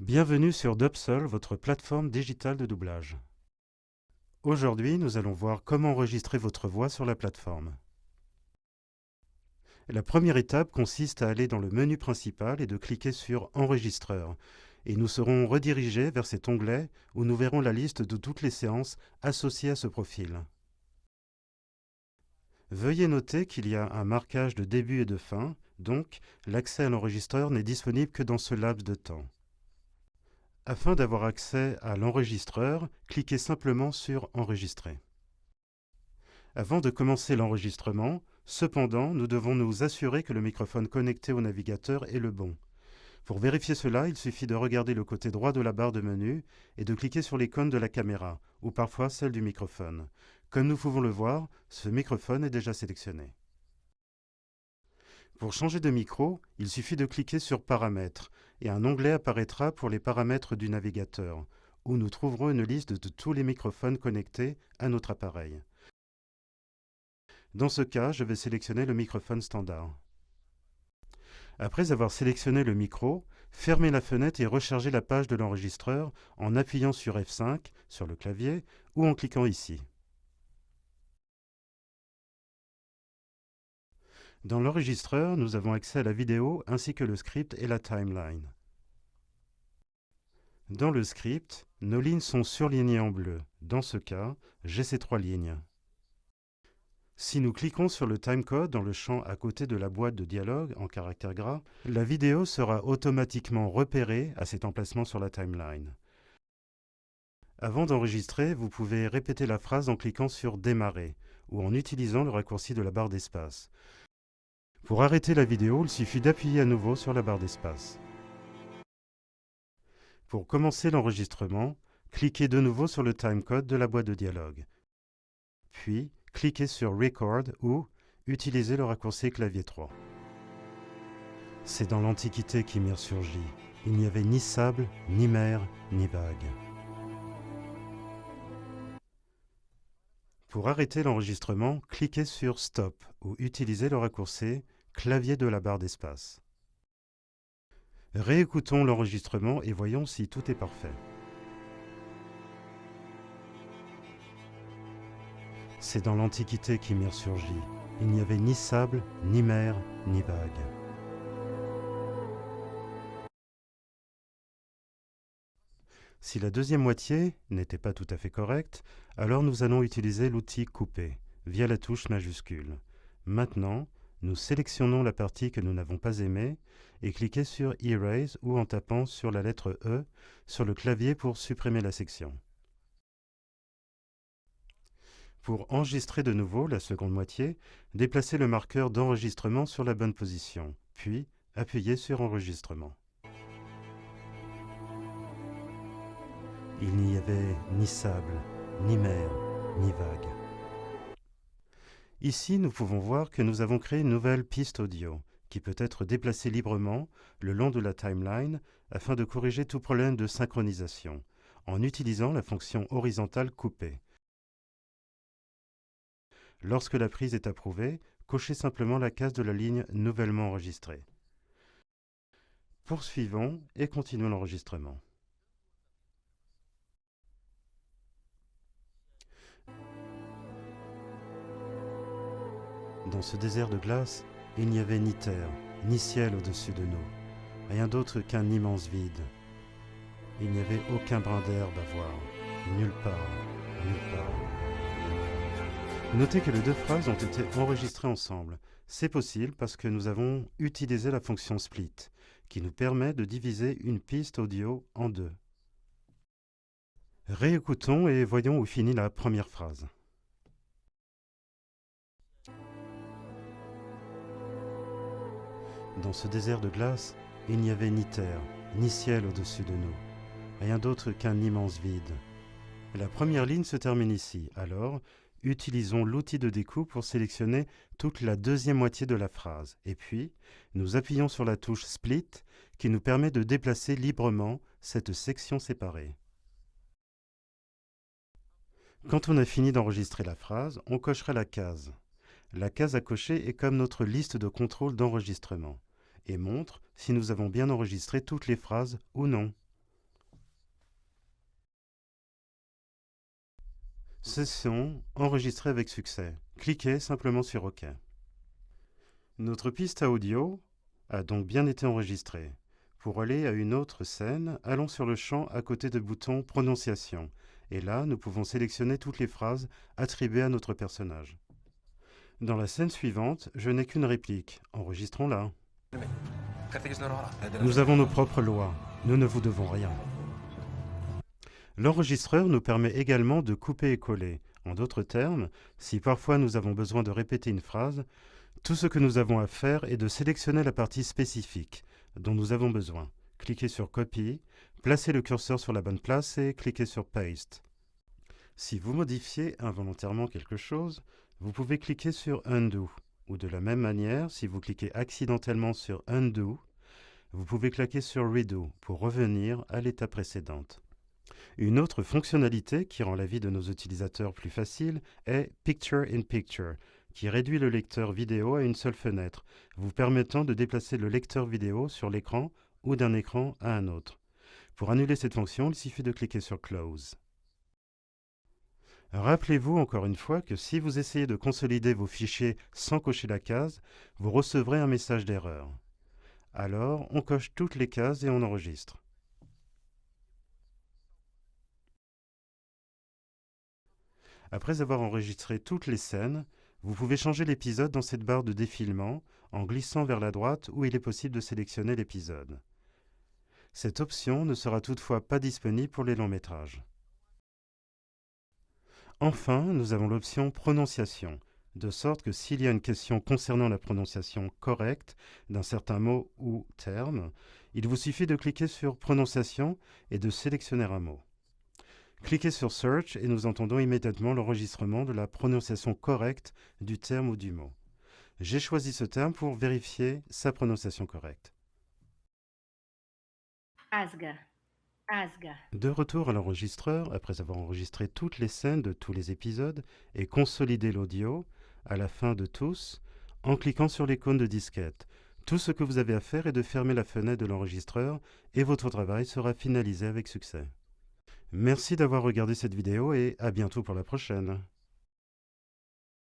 Bienvenue sur Dubsol, votre plateforme digitale de doublage. Aujourd'hui, nous allons voir comment enregistrer votre voix sur la plateforme. La première étape consiste à aller dans le menu principal et de cliquer sur Enregistreur. Et nous serons redirigés vers cet onglet où nous verrons la liste de toutes les séances associées à ce profil. Veuillez noter qu'il y a un marquage de début et de fin, donc l'accès à l'enregistreur n'est disponible que dans ce laps de temps. Afin d'avoir accès à l'enregistreur, cliquez simplement sur Enregistrer. Avant de commencer l'enregistrement, cependant, nous devons nous assurer que le microphone connecté au navigateur est le bon. Pour vérifier cela, il suffit de regarder le côté droit de la barre de menu et de cliquer sur l'icône de la caméra, ou parfois celle du microphone. Comme nous pouvons le voir, ce microphone est déjà sélectionné. Pour changer de micro, il suffit de cliquer sur Paramètres et un onglet apparaîtra pour les paramètres du navigateur, où nous trouverons une liste de tous les microphones connectés à notre appareil. Dans ce cas, je vais sélectionner le microphone standard. Après avoir sélectionné le micro, fermez la fenêtre et rechargez la page de l'enregistreur en appuyant sur F5 sur le clavier ou en cliquant ici. Dans l'enregistreur, nous avons accès à la vidéo ainsi que le script et la timeline. Dans le script, nos lignes sont surlignées en bleu. Dans ce cas, j'ai ces 3 lignes. Si nous cliquons sur le timecode dans le champ à côté de la boîte de dialogue en caractères gras, la vidéo sera automatiquement repérée à cet emplacement sur la timeline. Avant d'enregistrer, vous pouvez répéter la phrase en cliquant sur Démarrer ou en utilisant le raccourci de la barre d'espace. Pour arrêter la vidéo, il suffit d'appuyer à nouveau sur la barre d'espace. Pour commencer l'enregistrement, cliquez de nouveau sur le timecode de la boîte de dialogue. Puis, cliquez sur Record ou utilisez le raccourci clavier 3. C'est dans l'Antiquité qu'Ymir surgit. Il n'y avait ni sable, ni mer, ni vagues. Pour arrêter l'enregistrement, cliquez sur Stop ou utilisez le raccourci clavier de la barre d'espace. Réécoutons l'enregistrement et voyons si tout est parfait. C'est dans l'Antiquité qu'Ymir surgit. Il n'y avait ni sable, ni mer, ni vagues. Si la deuxième moitié n'était pas tout à fait correcte, alors nous allons utiliser l'outil Couper via la touche majuscule. Maintenant, nous sélectionnons la partie que nous n'avons pas aimée et cliquez sur Erase ou en tapant sur la lettre E sur le clavier pour supprimer la section. Pour enregistrer de nouveau la seconde moitié, déplacez le marqueur d'enregistrement sur la bonne position, puis appuyez sur Enregistrement. Il n'y avait ni sable, ni mer, ni vagues. Ici, nous pouvons voir que nous avons créé une nouvelle piste audio qui peut être déplacée librement le long de la timeline afin de corriger tout problème de synchronisation en utilisant la fonction horizontale Couper. Lorsque la prise est approuvée, cochez simplement la case de la ligne nouvellement enregistrée. Poursuivons et continuons l'enregistrement. Dans ce désert de glace, il n'y avait ni terre, ni ciel au-dessus de nous, rien d'autre qu'un immense vide. Il n'y avait aucun brin d'herbe à voir, nulle part, nulle part. Notez que les deux phrases ont été enregistrées ensemble. C'est possible parce que nous avons utilisé la fonction split, qui nous permet de diviser une piste audio en deux. Réécoutons et voyons où finit la première phrase. Dans ce désert de glace, il n'y avait ni terre, ni ciel au-dessus de nous, rien d'autre qu'un immense vide. La première ligne se termine ici, alors utilisons l'outil de découpe pour sélectionner toute la deuxième moitié de la phrase, et puis nous appuyons sur la touche Split qui nous permet de déplacer librement cette section séparée. Quand on a fini d'enregistrer la phrase, on cochera la case. La case à cocher est comme notre liste de contrôle d'enregistrement et montre si nous avons bien enregistré toutes les phrases ou non. Session enregistrée avec succès. Cliquez simplement sur OK. Notre piste audio a donc bien été enregistrée. Pour aller à une autre scène, allons sur le champ à côté du bouton Prononciation. Et là, nous pouvons sélectionner toutes les phrases attribuées à notre personnage. Dans la scène suivante, je n'ai qu'une réplique. Enregistrons-la. Nous avons nos propres lois. Nous ne vous devons rien. L'enregistreur nous permet également de couper et coller. En d'autres termes, si parfois nous avons besoin de répéter une phrase, tout ce que nous avons à faire est de sélectionner la partie spécifique dont nous avons besoin. Cliquez sur Copy, placez le curseur sur la bonne place et cliquez sur Paste. Si vous modifiez involontairement quelque chose, vous pouvez cliquer sur Undo. Ou de la même manière, si vous cliquez accidentellement sur Undo, vous pouvez cliquer sur Redo pour revenir à l'étape précédente. Une autre fonctionnalité qui rend la vie de nos utilisateurs plus facile est Picture in Picture, qui réduit le lecteur vidéo à une seule fenêtre, vous permettant de déplacer le lecteur vidéo sur l'écran ou d'un écran à un autre. Pour annuler cette fonction, il suffit de cliquer sur Close. Rappelez-vous encore une fois que si vous essayez de consolider vos fichiers sans cocher la case, vous recevrez un message d'erreur. Alors, on coche toutes les cases et on enregistre. Après avoir enregistré toutes les scènes, vous pouvez changer l'épisode dans cette barre de défilement en glissant vers la droite où il est possible de sélectionner l'épisode. Cette option ne sera toutefois pas disponible pour les longs métrages. Enfin, nous avons l'option Prononciation, de sorte que s'il y a une question concernant la prononciation correcte d'un certain mot ou terme, il vous suffit de cliquer sur Prononciation et de sélectionner un mot. Cliquez sur Search et nous entendons immédiatement l'enregistrement de la prononciation correcte du terme ou du mot. J'ai choisi ce terme pour vérifier sa prononciation correcte. Asga. Asga. De retour à l'enregistreur, après avoir enregistré toutes les scènes de tous les épisodes et consolidé l'audio, à la fin de tous, en cliquant sur l'icône de disquette. Tout ce que vous avez à faire est de fermer la fenêtre de l'enregistreur et votre travail sera finalisé avec succès. Merci d'avoir regardé cette vidéo et à bientôt pour la prochaine.